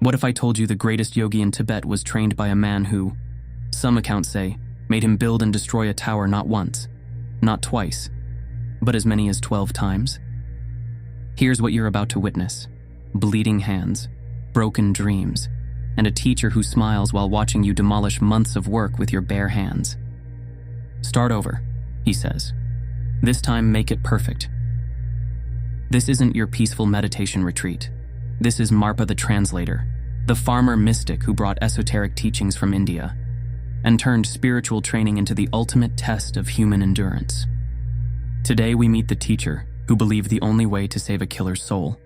What if I told you the greatest yogi in Tibet was trained by a man who, some accounts say, made him build and destroy a tower not once, not twice, but as many as 12 times? Here's what you're about to witness: bleeding hands, broken dreams, and a teacher who smiles while watching you demolish months of work with your bare hands. "Start over," he says. "This time make it perfect." This isn't your peaceful meditation retreat. This is Marpa the Translator, the farmer mystic who brought esoteric teachings from India and turned spiritual training into the ultimate test of human endurance. Today we meet the teacher who believed the only way to save a killer's soul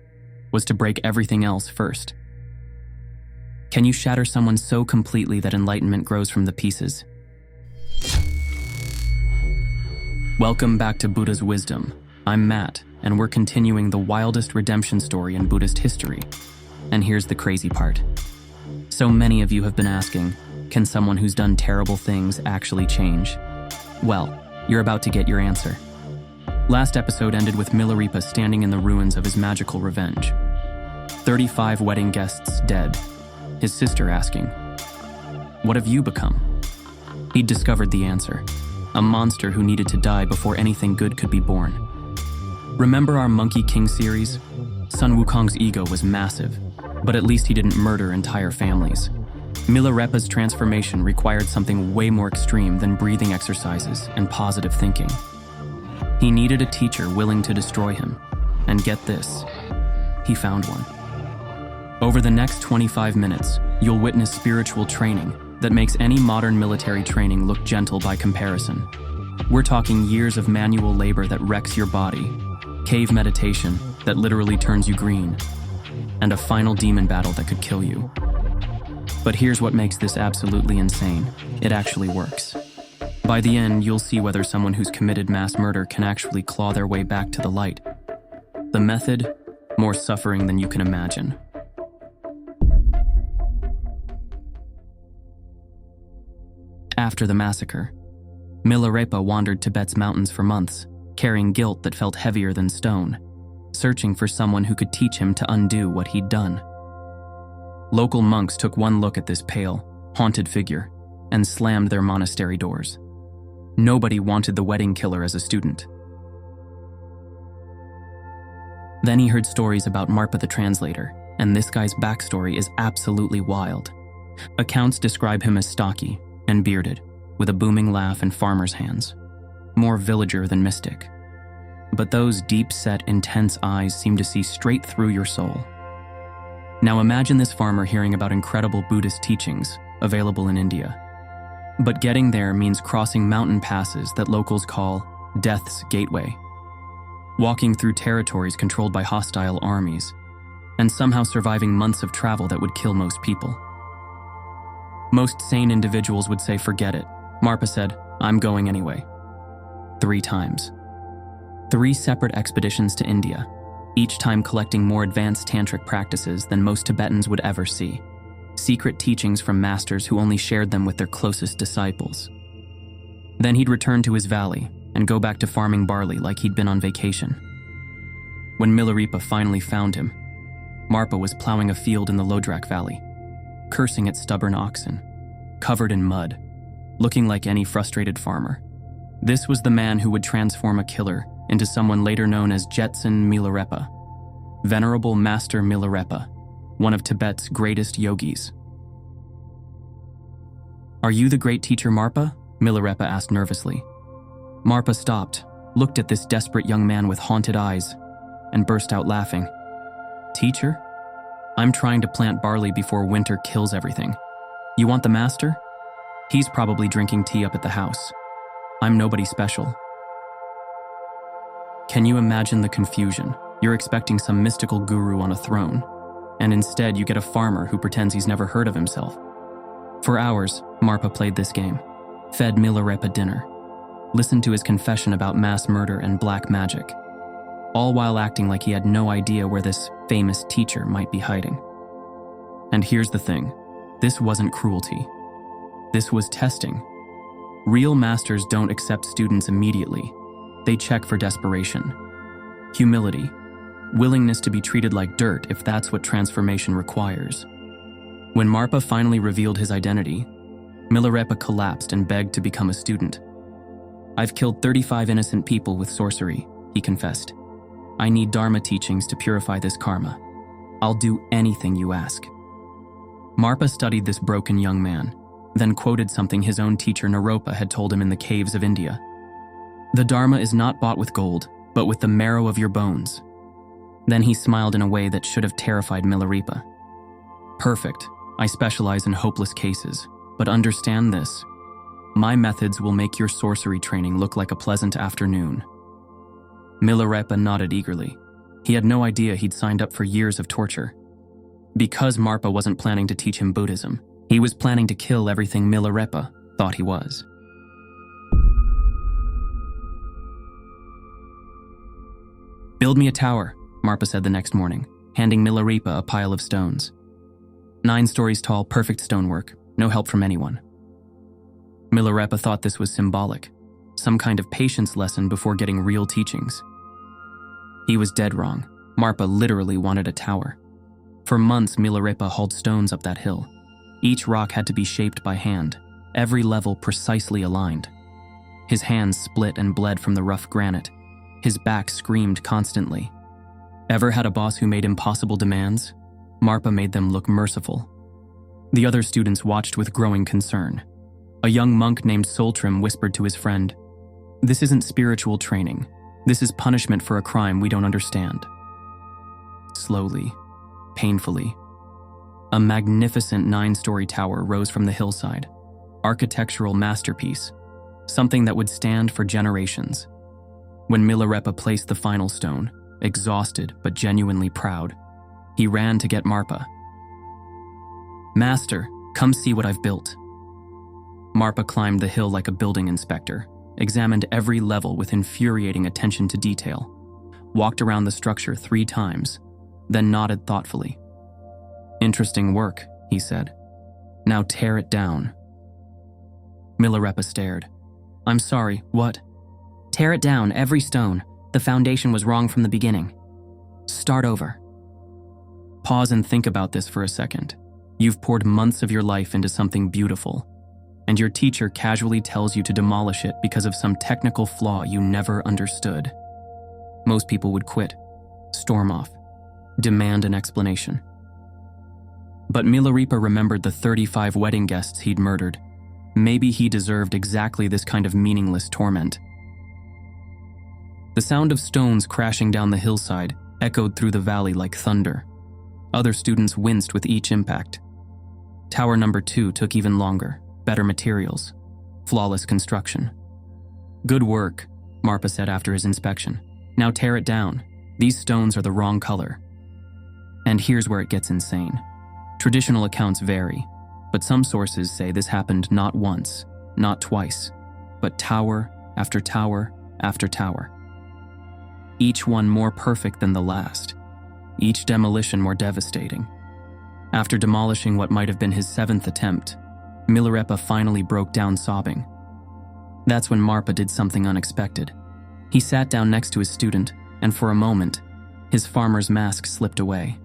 was to break everything else first. Can you shatter someone so completely that enlightenment grows from the pieces? Welcome back to Buddha's Wisdom. I'm Matt, and we're continuing the wildest redemption story in Buddhist history. And here's the crazy part. So many of you have been asking, can someone who's done terrible things actually change? Well, you're about to get your answer. Last episode ended with Milarepa standing in the ruins of his magical revenge. 35 wedding guests dead. His sister asking, "What have you become?" He'd discovered the answer: a monster who needed to die before anything good could be born. Remember our Monkey King series? Sun Wukong's ego was massive, but at least he didn't murder entire families. Milarepa's transformation required something way more extreme than breathing exercises and positive thinking. He needed a teacher willing to destroy him, and get this, he found one. Over the next 25 minutes, you'll witness spiritual training that makes any modern military training look gentle by comparison. We're talking years of manual labor that wrecks your body, cave meditation that literally turns you green, and a final demon battle that could kill you. But here's what makes this absolutely insane. It actually works. By the end, you'll see whether someone who's committed mass murder can actually claw their way back to the light. The method, more suffering than you can imagine. After the massacre, Milarepa wandered Tibet's mountains for months, carrying guilt that felt heavier than stone, searching for someone who could teach him to undo what he'd done. Local monks took one look at this pale, haunted figure and slammed their monastery doors. Nobody wanted the wedding killer as a student. Then he heard stories about Marpa the Translator, and this guy's backstory is absolutely wild. Accounts describe him as stocky and bearded, with a booming laugh and farmer's hands. More villager than mystic. But those deep-set, intense eyes seem to see straight through your soul. Now imagine this farmer hearing about incredible Buddhist teachings available in India. But getting there means crossing mountain passes that locals call Death's Gateway, walking through territories controlled by hostile armies, and somehow surviving months of travel that would kill most people. Most sane individuals would say, forget it. Marpa said, I'm going anyway. 3 times. 3 separate expeditions to India, each time collecting more advanced tantric practices than most Tibetans would ever see. Secret teachings from masters who only shared them with their closest disciples. Then he'd return to his valley and go back to farming barley like he'd been on vacation. When Milarepa finally found him, Marpa was plowing a field in the Lodrak Valley, cursing at stubborn oxen, covered in mud, looking like any frustrated farmer. This was the man who would transform a killer into someone later known as Jetson Milarepa, Venerable Master Milarepa, one of Tibet's greatest yogis. Are you the great teacher Marpa? Milarepa asked nervously. Marpa stopped, looked at this desperate young man with haunted eyes, and burst out laughing. Teacher? I'm trying to plant barley before winter kills everything. You want the master? He's probably drinking tea up at the house. I'm nobody special. Can you imagine the confusion? You're expecting some mystical guru on a throne, and instead you get a farmer who pretends he's never heard of himself. For hours, Marpa played this game, fed Milarepa dinner, listened to his confession about mass murder and black magic, all while acting like he had no idea where this famous teacher might be hiding. And here's the thing, this wasn't cruelty. This was testing. Real masters don't accept students immediately. They check for desperation, humility, willingness to be treated like dirt if that's what transformation requires. When Marpa finally revealed his identity, Milarepa collapsed and begged to become a student. "I've killed 35 innocent people with sorcery," he confessed. "I need Dharma teachings to purify this karma. I'll do anything you ask." Marpa studied this broken young man, then quoted something his own teacher Naropa had told him in the caves of India. "The Dharma is not bought with gold, but with the marrow of your bones." Then he smiled in a way that should have terrified Milarepa. "Perfect. I specialize in hopeless cases, but understand this. My methods will make your sorcery training look like a pleasant afternoon." Milarepa nodded eagerly. He had no idea he'd signed up for years of torture. Because Marpa wasn't planning to teach him Buddhism, he was planning to kill everything Milarepa thought he was. "Build me a tower," Marpa said the next morning, handing Milarepa a pile of stones. 9 stories tall, perfect stonework, no help from anyone. Milarepa thought this was symbolic, some kind of patience lesson before getting real teachings. He was dead wrong. Marpa literally wanted a tower. For months, Milarepa hauled stones up that hill. Each rock had to be shaped by hand, every level precisely aligned. His hands split and bled from the rough granite. His back screamed constantly. Ever had a boss who made impossible demands? Marpa made them look merciful. The other students watched with growing concern. A young monk named Soltrim whispered to his friend, "This isn't spiritual training. This is punishment for a crime we don't understand." Slowly, painfully, a magnificent 9-story tower rose from the hillside, architectural masterpiece, something that would stand for generations. When Milarepa placed the final stone, exhausted but genuinely proud, he ran to get Marpa. "Master, come see what I've built." Marpa climbed the hill like a building inspector, examined every level with infuriating attention to detail, walked around the structure 3 times, then nodded thoughtfully. "Interesting work," he said. "Now tear it down." Milarepa stared. "I'm sorry, what?" "Tear it down, every stone. The foundation was wrong from the beginning. Start over." Pause and think about this for a second. You've poured months of your life into something beautiful, and your teacher casually tells you to demolish it because of some technical flaw you never understood. Most people would quit, storm off, demand an explanation. But Milarepa remembered the 35 wedding guests he'd murdered. Maybe he deserved exactly this kind of meaningless torment. The sound of stones crashing down the hillside echoed through the valley like thunder. Other students winced with each impact. Tower number 2 took even longer, better materials, flawless construction. "Good work," Marpa said after his inspection. "Now tear it down. These stones are the wrong color." And here's where it gets insane. Traditional accounts vary, but some sources say this happened not once, not twice, but tower after tower after tower. Each one more perfect than the last, each demolition more devastating. After demolishing what might have been his 7th attempt, Milarepa finally broke down sobbing. That's when Marpa did something unexpected. He sat down next to his student, and for a moment, his farmer's mask slipped away.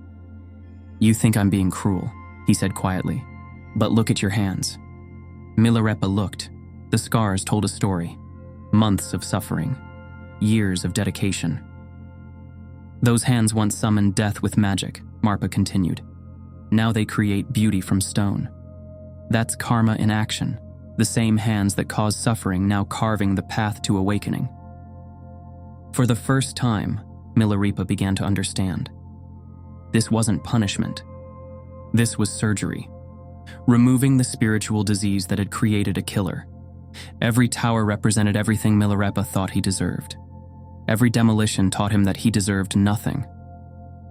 "You think I'm being cruel," he said quietly, "but look at your hands." Milarepa looked. The scars told a story. Months of suffering. Years of dedication. "Those hands once summoned death with magic," Marpa continued. "Now they create beauty from stone. That's karma in action, the same hands that caused suffering now carving the path to awakening." For the first time, Milarepa began to understand. This wasn't punishment. This was surgery. Removing the spiritual disease that had created a killer. Every tower represented everything Milarepa thought he deserved. Every demolition taught him that he deserved nothing.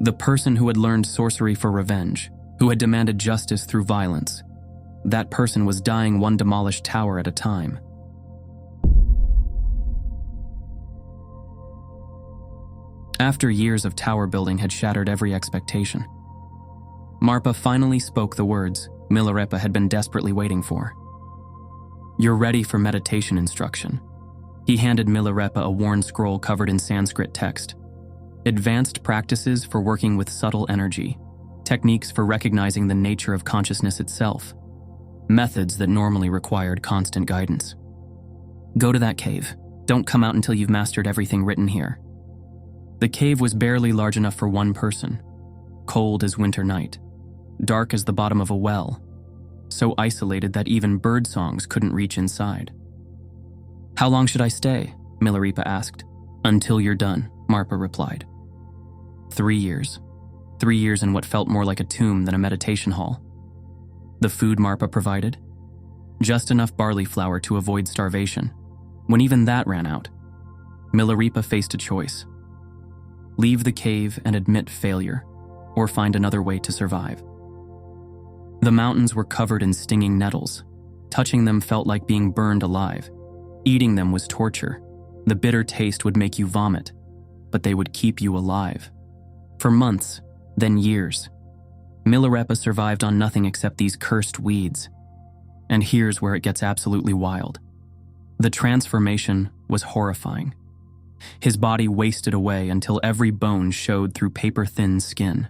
The person who had learned sorcery for revenge, who had demanded justice through violence, that person was dying one demolished tower at a time. After years of tower building had shattered every expectation, Marpa finally spoke the words Milarepa had been desperately waiting for. "You're ready for meditation instruction." He handed Milarepa a worn scroll covered in Sanskrit text. "Advanced practices for working with subtle energy. techniques for recognizing the nature of consciousness itself, methods that normally required constant guidance. Go to that cave. Don't come out until you've mastered everything written here. The cave was barely large enough for one person, cold as winter night, dark as the bottom of a well, so isolated that even bird songs couldn't reach inside. How long should I stay? Milarepa asked. Until you're done, Marpa replied. 3 years. 3 years in what felt more like a tomb than a meditation hall. The food Marpa provided? Just enough barley flour to avoid starvation. When even that ran out, Milarepa faced a choice. Leave the cave and admit failure, or find another way to survive. The mountains were covered in stinging nettles. Touching them felt like being burned alive. Eating them was torture. The bitter taste would make you vomit, but they would keep you alive. For months, then years, Milarepa survived on nothing except these cursed weeds. And here's where it gets absolutely wild. The transformation was horrifying. His body wasted away until every bone showed through paper-thin skin.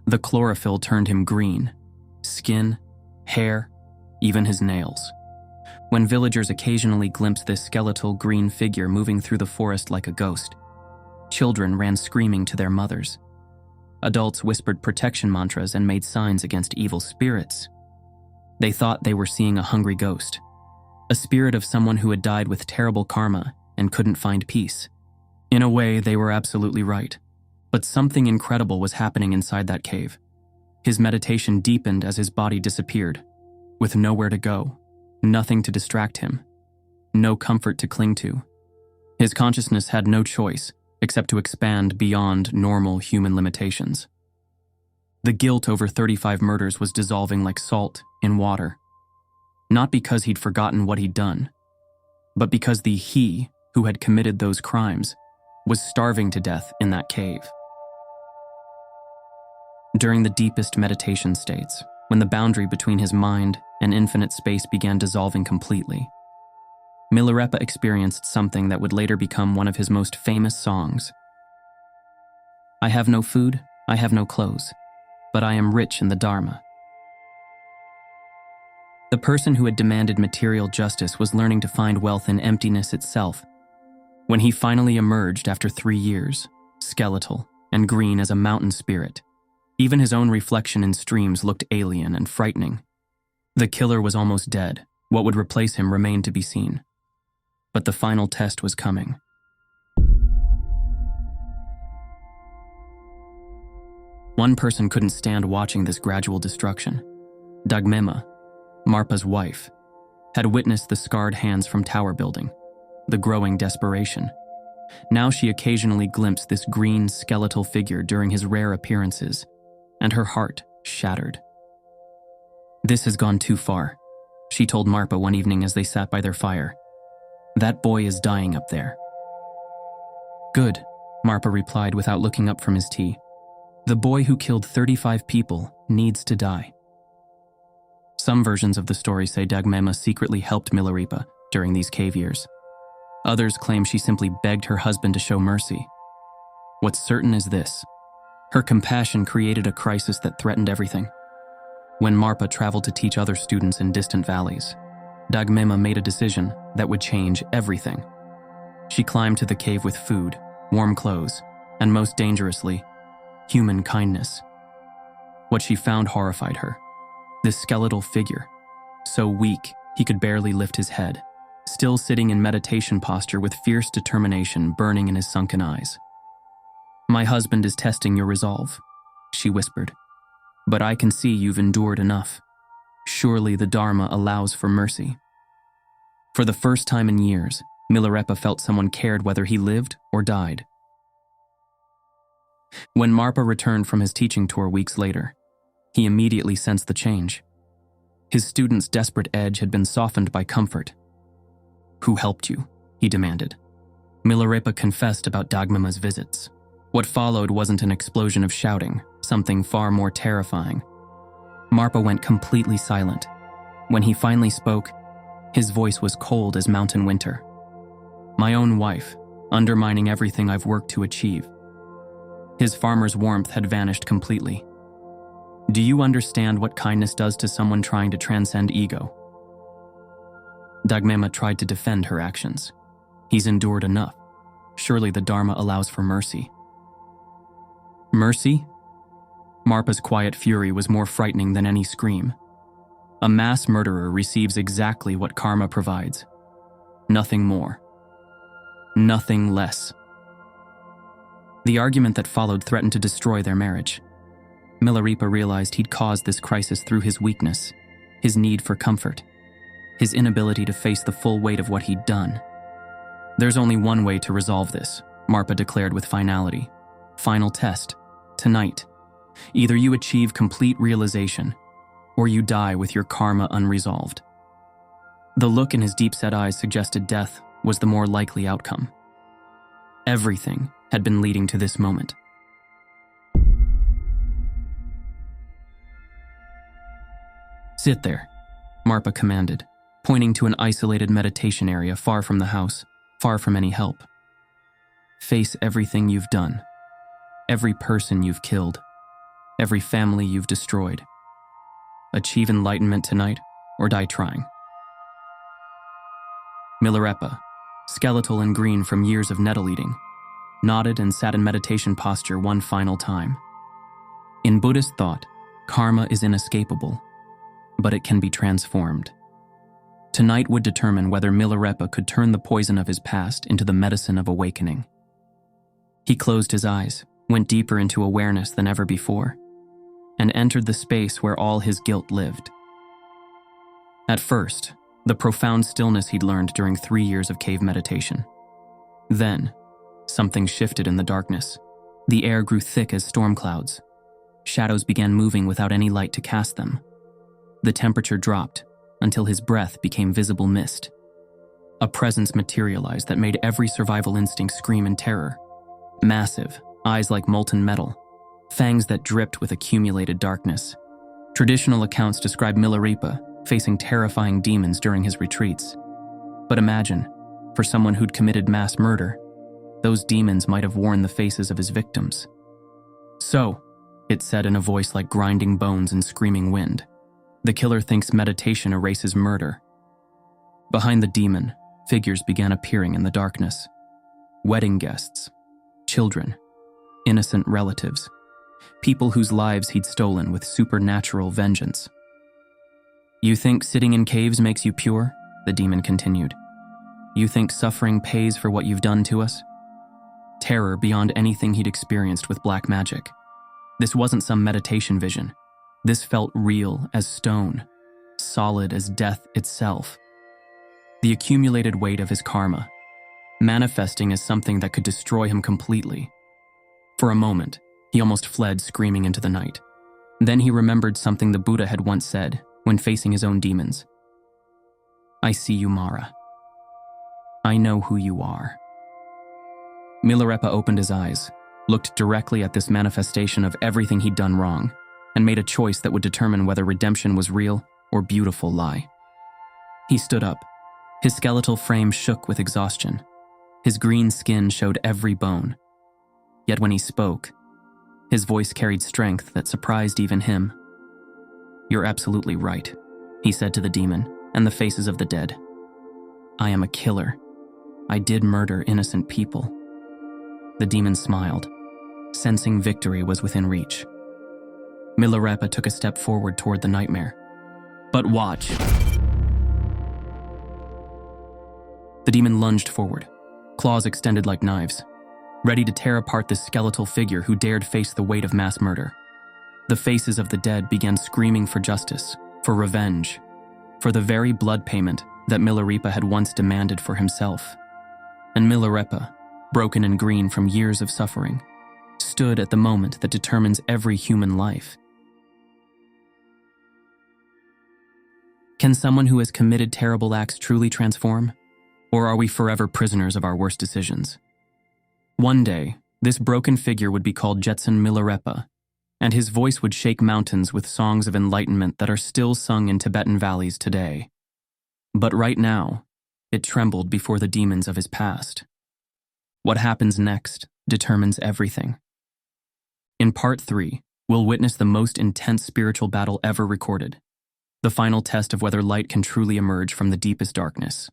The chlorophyll turned him green. Skin, hair, even his nails. When villagers occasionally glimpsed this skeletal green figure moving through the forest like a ghost, children ran screaming to their mothers. Adults whispered protection mantras and made signs against evil spirits. They thought they were seeing a hungry ghost, a spirit of someone who had died with terrible karma and couldn't find peace. In a way, they were absolutely right. But something incredible was happening inside that cave. His meditation deepened as his body disappeared, with nowhere to go, nothing to distract him, no comfort to cling to. His consciousness had no choice except to expand beyond normal human limitations. The guilt over 35 murders was dissolving like salt in water, not because he'd forgotten what he'd done, but because the he who had committed those crimes was starving to death in that cave. During the deepest meditation states, when the boundary between his mind and infinite space began dissolving completely, Milarepa experienced something that would later become one of his most famous songs. I have no food, I have no clothes, but I am rich in the Dharma. The person who had demanded material justice was learning to find wealth in emptiness itself. When he finally emerged after 3 years, skeletal and green as a mountain spirit, even his own reflection in streams looked alien and frightening. The killer was almost dead. What would replace him remained to be seen. But the final test was coming. One person couldn't stand watching this gradual destruction. Dagmema, Marpa's wife, had witnessed the scarred hands from tower building, the growing desperation. Now she occasionally glimpsed this green skeletal figure during his rare appearances, and her heart shattered. This has gone too far, she told Marpa one evening as they sat by their fire. That boy is dying up there. Good, Marpa replied without looking up from his tea. The boy who killed 35 people needs to die. Some versions of the story say Dagmema secretly helped Milarepa during these cave years. Others claim she simply begged her husband to show mercy. What's certain is this: her compassion created a crisis that threatened everything. When Marpa traveled to teach other students in distant valleys, Dagmema made a decision that would change everything. She climbed to the cave with food, warm clothes, and most dangerously, human kindness. What she found horrified her. This skeletal figure, so weak he could barely lift his head, still sitting in meditation posture with fierce determination burning in his sunken eyes. My husband is testing your resolve, she whispered. But I can see you've endured enough. Surely the Dharma allows for mercy. For the first time in years, Milarepa felt someone cared whether he lived or died. When Marpa returned from his teaching tour weeks later, he immediately sensed the change. His student's desperate edge had been softened by comfort. Who helped you? He demanded. Milarepa confessed about Dagmema's visits. What followed wasn't an explosion of shouting, something far more terrifying. Marpa went completely silent. When he finally spoke, his voice was cold as mountain winter. My own wife, undermining everything I've worked to achieve. His farmer's warmth had vanished completely. Do you understand what kindness does to someone trying to transcend ego? Dagmema tried to defend her actions. He's endured enough. Surely the Dharma allows for mercy. Mercy? Marpa's quiet fury was more frightening than any scream. A mass murderer receives exactly what karma provides. Nothing more. Nothing less. The argument that followed threatened to destroy their marriage. Milarepa realized he'd caused this crisis through his weakness, his need for comfort, his inability to face the full weight of what he'd done. There's only one way to resolve this, Marpa declared with finality. Final test. Tonight. Either you achieve complete realization, or you die with your karma unresolved. The look in his deep-set eyes suggested death was the more likely outcome. Everything had been leading to this moment. Sit there, Marpa commanded, pointing to an isolated meditation area far from the house, far from any help. Face everything you've done, every person you've killed, every family you've destroyed. Achieve enlightenment tonight, or die trying. Milarepa, skeletal and green from years of nettle eating, nodded and sat in meditation posture one final time. In Buddhist thought, karma is inescapable, but it can be transformed. Tonight would determine whether Milarepa could turn the poison of his past into the medicine of awakening. He closed his eyes, went deeper into awareness than ever before, and entered the space where all his guilt lived. At first, the profound stillness he'd learned during 3 years of cave meditation. Then, something shifted in the darkness. The air grew thick as storm clouds. Shadows began moving without any light to cast them. The temperature dropped until his breath became visible mist. A presence materialized that made every survival instinct scream in terror. Massive, eyes like molten metal, fangs that dripped with accumulated darkness. Traditional accounts describe Milarepa facing terrifying demons during his retreats. But imagine, for someone who'd committed mass murder, those demons might have worn the faces of his victims. So, it said in a voice like grinding bones and screaming wind, the killer thinks meditation erases murder. Behind the demon, figures began appearing in the darkness. Wedding guests, children, innocent relatives, people whose lives he'd stolen with supernatural vengeance. You think sitting in caves makes you pure? The demon continued. You think suffering pays for what you've done to us? Terror beyond anything he'd experienced with black magic. This wasn't some meditation vision. This felt real as stone, solid as death itself. The accumulated weight of his karma, manifesting as something that could destroy him completely. For a moment, he almost fled screaming into the night. Then he remembered something the Buddha had once said when facing his own demons. I see you, Mara. I know who you are. Milarepa opened his eyes, looked directly at this manifestation of everything he'd done wrong, and made a choice that would determine whether redemption was real or beautiful lie. He stood up. His skeletal frame shook with exhaustion. His green skin showed every bone. Yet when he spoke, his voice carried strength that surprised even him. You're absolutely right, he said to the demon and the faces of the dead. I am a killer. I did murder innocent people. The demon smiled, sensing victory was within reach. Milarepa took a step forward toward the nightmare. But watch. The demon lunged forward, claws extended like knives, ready to tear apart this skeletal figure who dared face the weight of mass murder. The faces of the dead began screaming for justice, for revenge, for the very blood payment that Milarepa had once demanded for himself. And Milarepa, broken and green from years of suffering, stood at the moment that determines every human life. Can someone who has committed terrible acts truly transform? Or are we forever prisoners of our worst decisions? One day, this broken figure would be called Jetson Milarepa, and his voice would shake mountains with songs of enlightenment that are still sung in Tibetan valleys today. But right now, it trembled before the demons of his past. What happens next determines everything. In part 3, we'll witness the most intense spiritual battle ever recorded, the final test of whether light can truly emerge from the deepest darkness.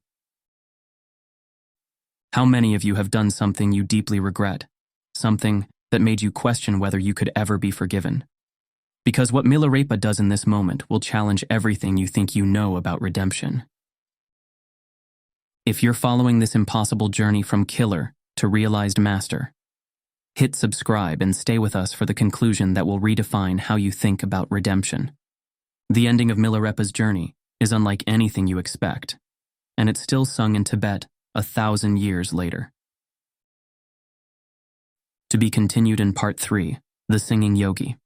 How many of you have done something you deeply regret, something that made you question whether you could ever be forgiven? Because what Milarepa does in this moment will challenge everything you think you know about redemption. If you're following this impossible journey from killer to realized master, hit subscribe and stay with us for the conclusion that will redefine how you think about redemption. The ending of Milarepa's journey is unlike anything you expect, and it's still sung in Tibet 1,000 years later. To be continued in Part 3, The Singing Yogi.